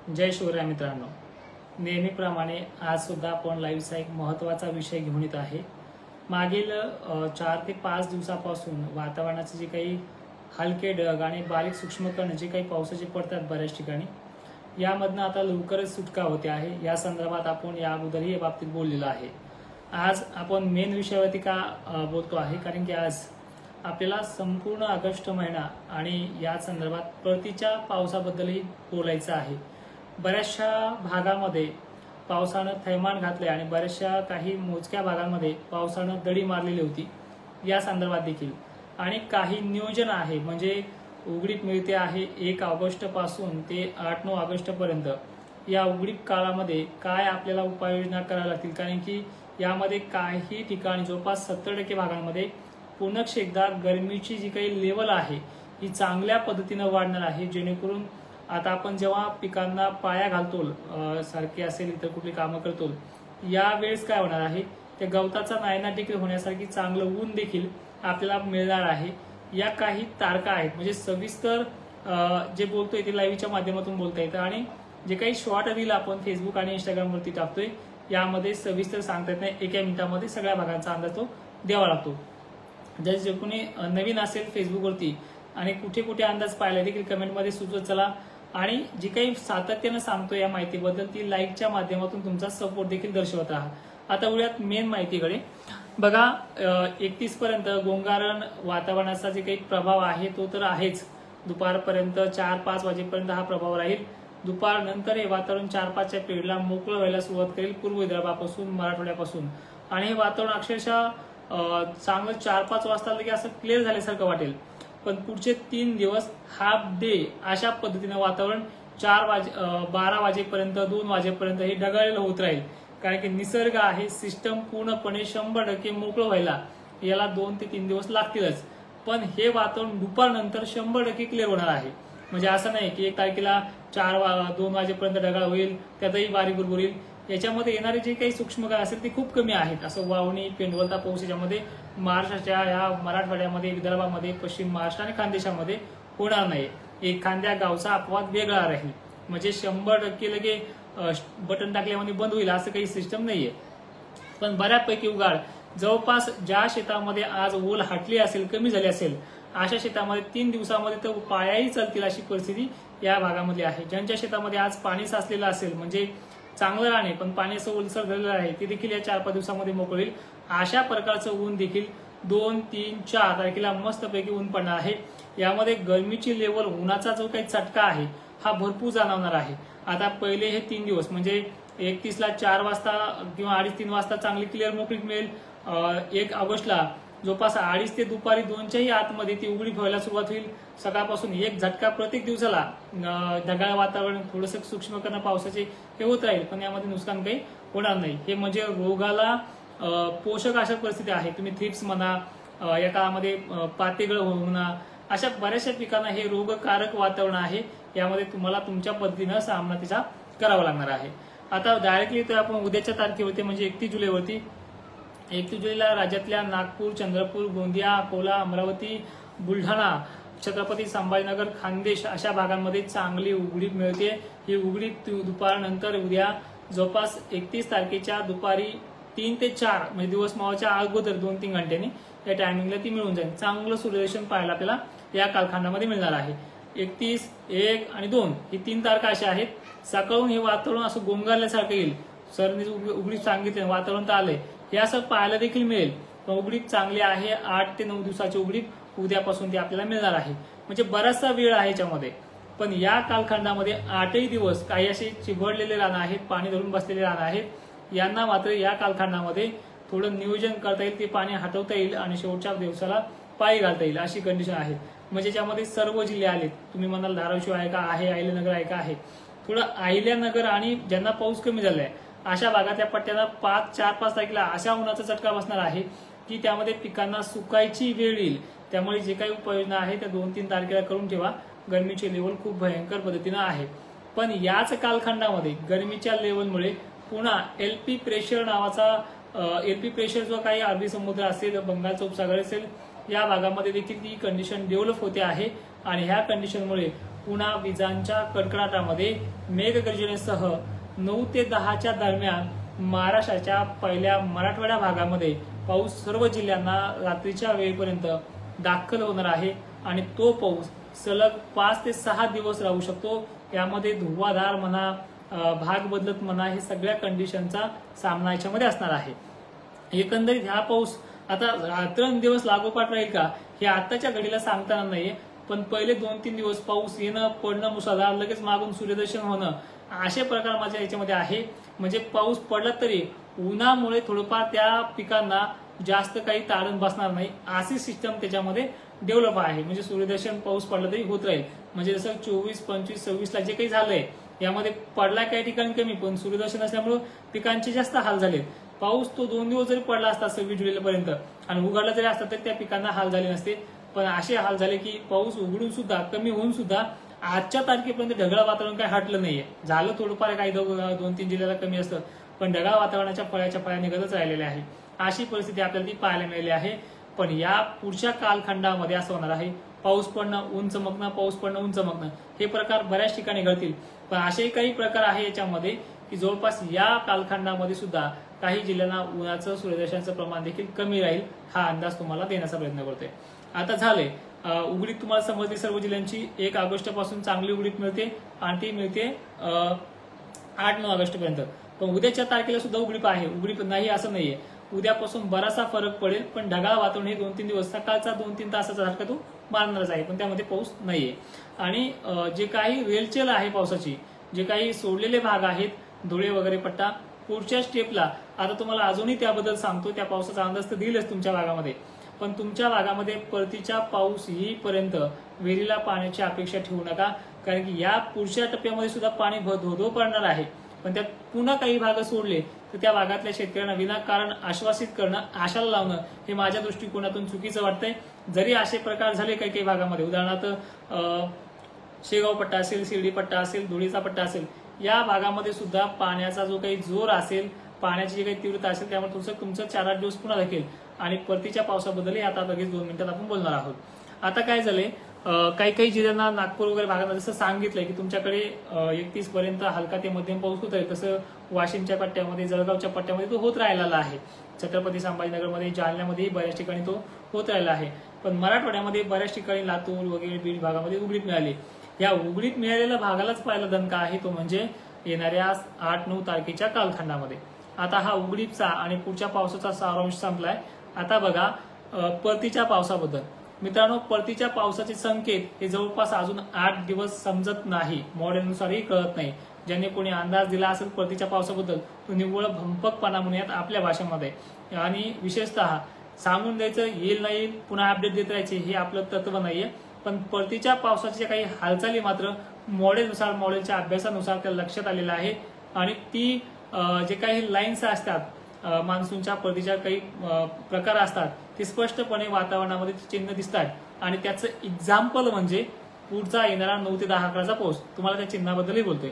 जय शिवराय मित्रांनो, नेहमीप्रमाणे आज सुद्धा आपण लाईव्हचा एक महत्त्वाचा विषय घेऊन येत आहे। मागील 4 ते 5 दिवसापासून वातावरणाचे जे काही हलके ढग आणि बारीक सूक्ष्म कण जे काही पावसाचे पडतात बऱ्याच ठिकाणी, यामधनं आता लवकरच सुटका होते आहे। या संदर्भात आपण या अगोदरही या बाबतीत बोललेलो आहे। आज आपण मेन विषयावरती का बोलतो आहे, कारण की आज आपल्याला संपूर्ण ऑगस्ट महिना आणि या संदर्भात परतीच्या पावसाबद्दलही बोलायचं आहे। बऱ्याचशा भागामध्ये पावसानं थैमान घातले आणि बऱ्याचशा काही मोजक्या भागांमध्ये पावसानं दडी मारलेली होती या संदर्भात देखील। आणि काही नियोजन आहे, म्हणजे उघडीप मिळते आहे 1 ऑगस्ट पासून ते 8-9 ऑगस्ट पर्यंत। या उघडीप काळामध्ये काय आपल्याला उपाययोजना कराव्या लागतील, कारण की यामध्ये काही ठिकाणी जवळपास 70% भागांमध्ये पुन्हा एकदा गरमीची जी काही लेवल आहे ही चांगल्या पद्धतीने वाढणार आहे। जेणेकरून आता आपण जेव्हा पिकांना पाया घालतो, सारखी असेल इतर कुठली कामं करतो, यावेळेस काय होणार आहे, त्या गवताचा नायनाट देखील होण्यासारखी चांगलं ऊन देखील आपल्याला मिळणार आहे। या काही तारखा आहेत, म्हणजे सविस्तर जे बोलतोय ते लाईव्हच्या माध्यमातून बोलता येतं आणि जे काही शॉर्ट रील आपण फेसबुक आणि इंस्टाग्रामवरती टाकतोय यामध्ये सविस्तर सांगता येत नाही। एका मिनिटामध्ये सगळ्या भागांचा अंदाज तो द्यावा लागतो। जर जे कोणी नवीन असेल फेसबुकवरती आणि कुठे कुठे अंदाज पाहिला देखील कमेंटमध्ये सुचवत चला। आणि जी काही सातत्यानं सांगतो या माहितीबद्दल ती लाईकच्या माध्यमातून तुमचा सपोर्ट देखील दर्शवत राहा। आता उद्यात मेन माहितीकडे बघा, 31 पर्यंत गोंगारण वातावरणाचा जे काही प्रभाव आहे तो तर आहेच। दुपारपर्यंत 4-5 वाजेपर्यंत हा प्रभाव राहील। दुपार नंतर हे वातावरण 4-5च्या पिरियडला मोकळं व्हायला सुरुवात करेल, पूर्व विदर्भापासून मराठवाड्यापासून। आणि हे वातावरण अक्षरशः चांगलं 4-5 वाजता लगे असं क्लिअर झाल्यासारखं वाटेल। पण पुढचे 3 दिवस हाफ डे अशा पद्धतीने वातावरण 12 वाजेपर्यंत 2 वाजेपर्यंत हे ढगाळलेलं होत राहील, कारण की निसर्ग आहे, सिस्टम पूर्णपणे 100% मोकळं व्हायला याला 2 ते 3 दिवस लागतीलच। पण हे वातावरण दुपारनंतर 100% क्लिअर होणार आहे। म्हणजे असं नाही की 1 तारखेला 2 वाजेपर्यंत ढगाळ होईल, त्यातही बारीक बुरबुर येईल। याच्यामध्ये येणारे जे काही सूक्ष्म कण असेल ते खूप कमी आहेत। असं वावणी पेंडवलता पाऊस याच्यामध्ये महाराष्ट्राच्या या मराठवाड्यामध्ये, विदर्भामध्ये, पश्चिम महाराष्ट्र आणि खानदेशामध्ये होणार नाही। एखाद्या गावचा अपवाद वेगळा राहील, म्हणजे 100% लगे बटन टाकल्यामध्ये बंद होईल असं काही सिस्टम नाहीये। पण बऱ्यापैकी उघाड जवळपास ज्या शेतामध्ये आज ओल हटली असेल, कमी झाली असेल, अशा शेतामध्ये 3 दिवसामध्ये तर पायाही चालतील अशी परिस्थिती या भागामध्ये आहे। ज्यांच्या शेतामध्ये आज पाणी साचलेलं असेल, म्हणजे चांगलं राहणे पण पाणी असं ओलसर झालेलं आहे, ते देखील या 4-5 दिवसामध्ये मोकळं होईल। अशा प्रकारचं ऊन देखील 2, 3, 4 तारखेला मस्तपैकी ऊन पडणार आहे। यामध्ये गरमीची लेवल, उन्हाचा जो काही चटका आहे हा भरपूर जाणवणार आहे। आता पहिले हे 3 दिवस म्हणजे 31ला 4 वाजता किंवा 2:30-3 वाजता चांगली क्लिअर मोकळीक मिळेल। 1 ऑगस्टला जवळपास 2:30 ते दुपारी 2च्याही आतमध्ये ती उघडीप व्हायला सुरुवात होईल। सकाळपासून एक झटका प्रत्येक दिवसाला, ढगाळ वातावरण, थोडंसं सूक्ष्म कण पावसाचे हे होत राहील, पण यामध्ये नुकसान काही होणार नाही। हे म्हणजे रोगाला पोषक अशा परिस्थिती आहे। तुम्ही थ्रिप्स म्हणा, या काळामध्ये पातेगळ म्हणा, अशा बऱ्याचशा पिकांना हे रोगकारक वातावरण आहे। यामध्ये तुम्हाला तुमच्या पद्धतीनं सामना त्याचा करावा लागणार आहे। आता डायरेक्टली तर आपण उद्याच्या तारखेवरती म्हणजे 31 जुलैवरती, 31 जुलैला राज्यातल्या नागपूर, चंद्रपूर, गोंदिया, अकोला, अमरावती, बुलढाणा, छत्रपती संभाजीनगर, खानदेश अशा भागांमध्ये चांगली उघडीप मिळते। ही उघडीप दुपारनंतर उद्या जवळपास 31 तारखेच्या दुपारी 3 ते 4 म्हणजे दिवस मावळच्या अगोदर 2-3 घंट्यांनी या टायमिंगला ती मिळून जाईल। चांगलं सूर्यदर्शन पाहायला आपल्याला या कालखंडामध्ये मिळणार आहे। 31, 1 आणि 2 ही 3 तारखा अशा आहेत। सकाळून हे वातावरण असं गोंगारल्यासारखं येईल। सरने उघडीप सांगितले, वातावरण तर आलंय, हे असं पाहायला देखील मिळेल। पण उघडीप चांगली आहे। 8 ते 9 दिवसाची उघडीप उद्यापासून ती आपल्याला मिळणार आहे, म्हणजे बराचसा वेळ आहे याच्यामध्ये। पण या कालखंडामध्ये 8ही दिवस काही असे चिघळलेले रान आहेत, पाणी धरून बसलेले रान आहेत। यांना मात्र या कालखंडामध्ये थोडं नियोजन करता येईल, ते पाणी हटवता येईल आणि शेवटच्या दिवसाला पायी घालता येईल अशी कंडिशन आहे। म्हणजे ज्यामध्ये सर्व जिल्हे आलेत, तुम्ही म्हणाल धाराशिव आहे का, आहे अहिल्यानगर आहे का, आहे थोडं अहिल्यानगर आणि ज्यांना पाऊस कमी झालाय अशा भागातल्या पट्ट्यांना 4-5 तारखेला अशा उन्हाचा चटका बसणार आहे की त्यामध्ये पिकांना सुकायची वेळ येईल। त्यामुळे जे काही उपाययोजना आहे त्या 2-3 तारखेला करून ठेवा। गरमीचे लेवल खूप भयंकर पद्धतीनं आहे। पण याच कालखंडामध्ये गरमीच्या लेवलमुळे पुन्हा एलपी प्रेशर नावाचा, एलपी प्रेशर जो काही अरबी समुद्र असेल, बंगालचा उपसागर असेल, या भागामध्ये देखील ती कंडिशन डेव्हलप होते आहे। आणि ह्या कंडिशनमुळे पुन्हा विजांच्या कडकडाटामध्ये मेघगर्जनेसह 9 ते 10च्या दरम्यान महाराष्ट्राच्या पहिल्या मराठवाडा भागामध्ये पाऊस सर्व जिल्ह्यांना रात्रीच्या वेळेपर्यंत दाखल होणार आहे आणि तो पाऊस सलग 5 ते 6 दिवस राहू शकतो। यामध्ये धुवाधार म्हणा, भाग बदलत म्हणा, हे सगळ्या कंडिशनचा सामना याच्यामध्ये असणार आहे। एकंदरीत हा पाऊस आता रात्रंदिवस लागोपाठ राहील का हे आताच्या घडीला सांगता येणार नाहीये, पण पहिले 2-3 दिवस पाऊस येणं, पडणं मुसळधार, लगेच मागून सूर्यदर्शन होणं, असे प्रकार माझ्या याच्यामध्ये आहे। म्हणजे पाऊस पडला तरी उन्हामुळे थोडंफार त्या पिकांना जास्त काही तारण बसणार नाही, अशी सिस्टम त्याच्यामध्ये डेव्हलप आहे। म्हणजे सूर्यदर्शन पाऊस पडला तरी होत राहील। म्हणजे जसं 24, 25, 26 ला जे काही झालंय यामध्ये पडला काही ठिकाणी कमी, पण सूर्यदर्शन असल्यामुळे पिकांचे जास्त हाल झाले। पाऊस तो 2 दिवस जरी पडला असता 26 जुलैपर्यंत आणि उघडला जरी असता तरी त्या पिकांना हाल झाले नसते, पण असे हाल झाले की पाऊस उघडून सुद्धा, कमी होऊन सुद्धा आजच्या तारखेपर्यंत ढगाळ वातावरण काही हटलं नाहीये। झालं थोडंफार काही 2-3 जिल्ह्याला कमी असतं, पण ढगाळ वातावरणाच्या फळ्या निघतच राहिलेल्या आहे। अशी परिस्थिती आपल्याला ती पाहायला मिळाली आहे। पण या पुढच्या कालखंडामध्ये असं होणार आहे, पाऊस पडणं, ऊन चमकणं, पाऊस पडणं, ऊन चमकणं, हे प्रकार बऱ्याच ठिकाणी घडतील। पण असे काही प्रकार आहे याच्यामध्ये की जवळपास या कालखंडामध्ये सुद्धा काही जिल्ह्यांना उन्हाचं, सूर्यदर्शनाचं प्रमाण देखील कमी राहील, हा अंदाज तुम्हाला देण्याचा प्रयत्न करतोय। आता झाले उघडीप तुम्हाला समजली सर्व जिल्ह्यांची। 1 ऑगस्ट पासून चांगली उघडीप मिळते आणि ती मिळते 8-9 ऑगस्ट पर्यंत। पण उद्याच्या तारखेला सुद्धा उघडीप आहे, उघडीप नाही असं नाहीये। उद्यापासून बराचसा फरक पडेल, पण ढगाळ वातावरण हे 2-3 दिवस, सकाळचा 2-3 तासाचा झटका तो मारणारच आहे, पण त्यामध्ये पाऊस नाहीये। आणि जे काही रेलचेल आहे पावसाची, जे काही सोडलेले भाग आहेत, धुळे वगैरे पट्टा, पुढच्या स्टेपला आता तुम्हाला अजूनही त्याबद्दल सांगतो। त्या पावसाचा अंदाज तर देईलच तुमच्या भागामध्ये, पण तुमच्या भागामध्ये परतीचा पाऊस येईपर्यंत विहिरीला पाण्याची अपेक्षा ठेवू नका, कारण की या पुढच्या टप्प्यामध्ये सुद्धा पाणी धोधो पडणार आहे। पण त्यात पुन्हा काही भाग सोडले तर त्या भागातल्या शेतकऱ्यांना विनाकारण आश्वासित करणं, आशाला लावणं, हे माझ्या दृष्टिकोनातून चुकीचं वाटतंय। जरी असे प्रकार झाले काही भागामध्ये, उदाहरणार्थ शेगाव पट्टा असेल, शिर्डी पट्टा असेल, धुळीचा पट्टा असेल, या भागामध्ये सुद्धा पाण्याचा जो काही जोर असेल, पाण्याची जी काही तीव्रता असेल, त्यामुळे तुमचं 4-8 दिवस पुन्हा देखील। आणि परतीच्या पावसाबद्दलही आता लगेच 2 मिनिटात आपण बोलणार आहोत। आता काय झालंय, काही जिल्ह्यांना, नागपूर वगैरे भागामध्ये जसं सांगितलंय की तुमच्याकडे 31 पर्यंत हलका ते मध्यम पाऊस होत आहे, तसं वाशिमच्या पट्ट्यामध्ये, जळगावच्या पट्ट्यामध्ये तो होत राहिलेला आहे। छत्रपती संभाजीनगरमध्ये, जालन्यामध्येही बऱ्याच ठिकाणी तो होत राहिला आहे। पण मराठवाड्यामध्ये बऱ्याच ठिकाणी, लातूर वगैरे, बीड भागामध्ये उघडीप मिळाली। या उघडीप मिळालेल्या भागालाच पहिला दणका आहे, तो म्हणजे येणाऱ्या 8-9 तारखेच्या कालखंडामध्ये। आता हा उघडीपचा आणि पुढच्या पावसाचा सारांश संपलाय। आता बघा परतीच्या पावसाबद्दल मित्रांनो, परतीच्या पावसाचे संकेत हे जवळपास अजून 8 दिवस समजत नाही, मॉडेलनुसारही कळत नाही। ज्यांनी कोणी अंदाज दिला असेल परतीच्या पावसाबद्दल तो निव्वळ भंपकपणा म्हणूयात आपल्या भाषेमध्ये। आणि विशेषतः सांगून द्यायचं येईल नाही येईल, पुन्हा अपडेट देत राहायचे, हे आपलं तत्व नाहीये। पण परतीच्या पावसाच्या काही हालचाली मात्र मॉडेलनुसार, मॉडेलच्या अभ्यासानुसार त्या लक्षात आलेलं आहे। आणि ती जे काही लाईन्स असतात, मान्सूनच्या परतीच्या काही प्रकार असतात, ते स्पष्टपणे वातावरणामध्ये चिन्ह दिसतात। आणि त्याचं एक्झाम्पल म्हणजे पुढचा येणारा 9 ते 10 अकराचा पाऊस। तुम्हाला त्या चिन्हाबद्दलही बोलतोय।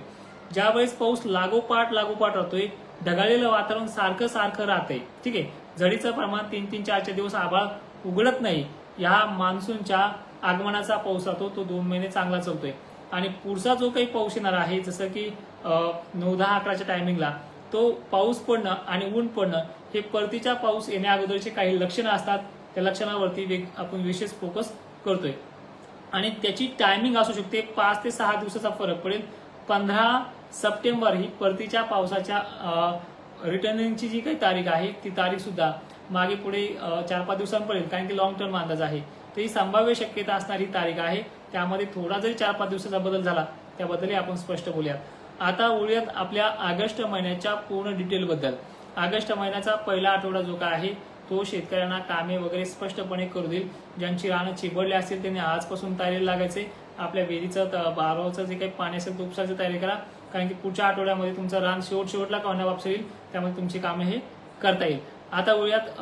ज्यावेळेस पाऊस लागोपाठ राहतोय, ढगाळलेलं वातावरण सारखं राहतंय, ठीक आहे, झडीचं प्रमाण 3-3, 4-4 दिवस आभाळ उघडत नाही, या मान्सूनच्या आगमनाचा पाऊस राहतो, तो 2 महिने चांगला चालतोय। आणि पुढचा जो काही पाऊस येणार आहे, जसं की 9, 10, 11च्या टायमिंगला, तो पाऊस पडणं आणि ऊन पडणं हे परतीच्या पाऊस येण्या अगोदरचे काही लक्षणं असतात। त्या लक्षणावरती आपण विशेष फोकस करतोय आणि त्याची टायमिंग असू शकते 5 ते 6 दिवसाचा फरक पडेल। 15 सप्टेंबर ही परतीच्या पावसाच्या रिटर्निंगची जी काही तारीख आहे, ती तारीख सुद्धा मागे पुढे 4-5 दिवसांपर्यंत, कारण की लॉंग टर्म अंदाज आहे, तर ही संभाव्य शक्यता असणारी तारीख आहे। त्यामध्ये थोडा जरी 4-5 दिवसाचा बदल झाला त्याबद्दलही आपण स्पष्ट बोलूयात। आता बोलूयात आपल्या ऑगस्ट महिन्याच्या पूर्ण डिटेलबद्दल। ऑगस्ट महिन्याचा पहिला आठवडा जो काय आहे तो शेतकऱ्यांना कामे वगैरे स्पष्टपणे करू देईल। ज्यांची रानं चिबडली असतील त्यांनी आजपासून तयारीला लागायचे। आपल्या विहिरीचं, बारावचं जे काही पाणी असेल तो उपसायची तयारी करा, कारण की पुढच्या आठवड्यामध्ये तुमचं रान शेवटला का होण्या वापस येईल, त्यामुळे तुमची कामे हे करता येईल। आता बोलूयात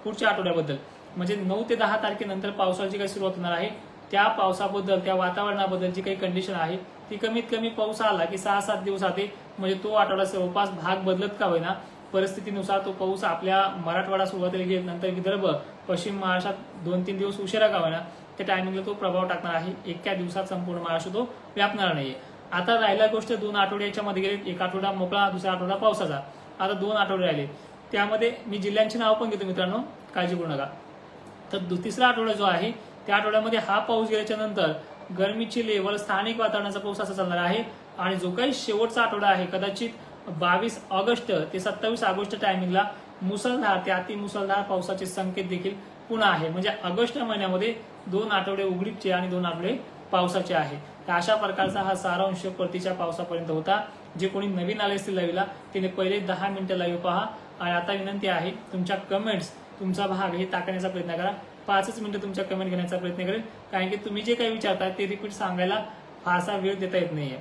पुढच्या आठवड्याबद्दल, म्हणजे 9 ते 10 तारखेनंतर पावसाची काही सुरुवात होणार आहे। त्या पावसाबद्दल, त्या वातावरणाबद्दल जी काही कंडिशन आहे ती कमीत कमी पाऊस आला की 6-7 दिवस आते, म्हणजे तो आठवडा जवळपास भाग बदलत का होईना परिस्थितीनुसार तो पाऊस आपल्या मराठवाडा सुरुवातीला घेत, नंतर विदर्भ, पश्चिम महाराष्ट्रात 2-3 दिवस उशिरा का होईना त्या टायमिंगला तो प्रभाव टाकणार आहे. एका दिवसात संपूर्ण महाराष्ट्र तो व्यापणार नाहीये. आता राहिला गोष्ट 2 आठवड्याच्या मध्ये गेले. एक आठवडा मोकळा, दुसरा आठवडा पावसाचा. आता 2 आठवडे राहिले. त्यामध्ये मी जिल्ह्यांची नाव पण घेतो मित्रांनो, काळजी करू नका. तर तिसरा आठवडा जो आहे त्या आठवड्यामध्ये हा पाऊस गेल्याच्या नंतर गरमीची लेवल, स्थानिक वातावरणाचा पाऊस असा चालणार आहे. आणि जो काही शेवटचा आठवडा आहे कदाचित 22 ऑगस्ट ते 27 ऑगस्ट टायमिंगला मुसळधार ते अतिमुसळधार पावसाचे संकेत देखील पुन्हा आहे. म्हणजे ऑगस्ट महिन्यामध्ये 2 आठवडे उघडीपचे आणि 2 आठवडे पावसाचे आहे. तर अशा प्रकारचा हा सारांश परतीच्या पावसापर्यंत होता. जे कोणी नवीन आले असतील लाईव्हला त्याने पहिले 10 मिनिटं लाईव्ह पहा. आणि आता विनंती आहे तुमच्या कमेंट्स, तुमचा भाग हे टाकण्याचा प्रयत्न करा. 5 मिनिटं तुमच्या कमेंट घेण्याचा प्रयत्न करेल, कारण की तुम्ही जे काही विचारताय ते रिपीट सांगायला फारसा वेळ देता येत नाहीये.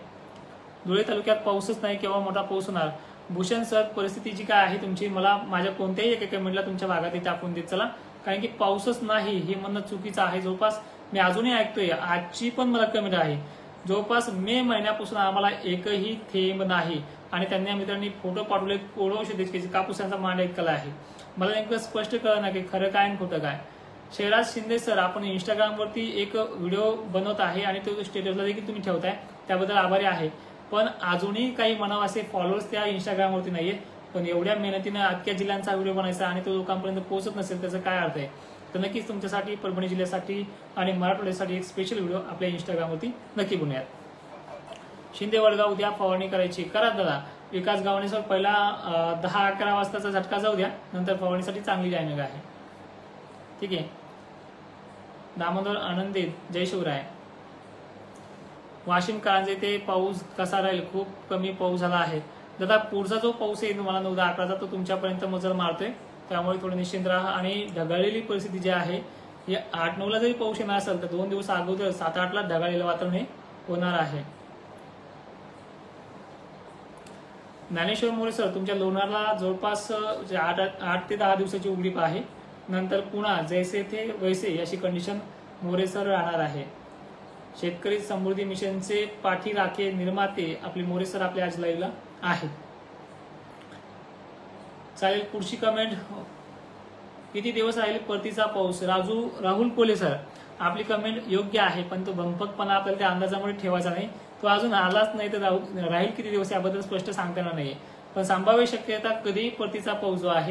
धुळे तालुक्यात पाऊसच नाही, केव्हा मोठा पाऊस होणार? भूषण सर, परिस्थिती जी काय आहे तुमची, मला माझ्या कोणत्याही एका कमेंटला तुमच्या भागात टाकून देत चला, कारण की पाऊसच नाही हे म्हणणं चुकीचं आहे. जवळपास मी अजूनही ऐकतोय, आजची पण मला कमेंट आहे, जवळपास मे महिन्यापासून आम्हाला एकही थेंब नाही. आणि त्यांनी मित्रांनी फोटो पाठवले, कोरडवाहू शेतीची कापूसांचा मांडा इतका आहे. मला नेमकं स्पष्ट कळलं ना की खरं काय आणि खोटं काय. शैराज शिंदे सर, आपण इंस्टाग्रामवरती एक व्हिडिओ बनवत आहे आणि तो स्टेटसला देखील तुम्ही ठेवताय, त्याबद्दल आभारी आहे. पण अजूनही काही म्हणावं असे फॉलोअर्स त्या इंस्टाग्रामवरती नाहीये. पण एवढ्या मेहनतीनं अख्ख्या जिल्ह्यांचा व्हिडिओ बनायचा आणि तो लोकांपर्यंत पोहोचत नसेल त्याचा काय अर्थ आहे? तर नक्कीच तुमच्यासाठी, परभणी जिल्ह्यासाठी आणि मराठवाड्यासाठी एक स्पेशल व्हिडिओ आपल्या इंस्टाग्रामवरती नक्की बनवूयात. शिंदे वडगाव उद्या फवारणी करायची, करा दादा. विकास गावणे सर, पहिला 10-11 वाजताचा झटका जाऊ द्या, नंतर फवारणीसाठी चांगली टायमिंग आहे. ठीक आहे. दामोदर आनंदी, जय शिवराय. वाशिम कारंजे ते पाऊस कसा राहील? खूप कमी पाऊस झाला आहे दादा. पुढचा जो पाऊस येईल तुम्हाला 9-10-11चा तो तुमच्यापर्यंत मजल मारतोय, त्यामुळे थोडं निश्चिंत राहा. आणि ढगाळलेली परिस्थिती जी आहे ही 8-9ला जरी पाऊस येणार असेल तर 2 दिवस अगोदर 7-8ला ढगाळलेलं वातावरण हे होणार आहे. ज्ञानेश्वर मोरे सर, तुमच्या लोणारला जवळपास 8 ते 10 दिवसाची उघडीप आहे, नंतर पुन्हा जैसे थे वैसे अशी कंडिशन मोरे सर राहणार आहे. शेतकरी समृद्धी मिशनचे पाठीराखे निर्माते आपले मोरे सर आपल्या आज लाईव्हला आहेत. चालेल. पुढची कमेंट, किती दिवस राहील परतीचा पाऊस? राहुल कोले सर, आपली कमेंट योग्य आहे, पण तो भंपकपणा आपल्याला त्या अंदाजामुळे ठेवायचा नाही. तो अजून आलाच नाही तर राहील किती दिवस याबद्दल स्पष्ट सांगता येणार नाही. पण संभाव्य शक्यता कधी परतीचा पाऊस जो आहे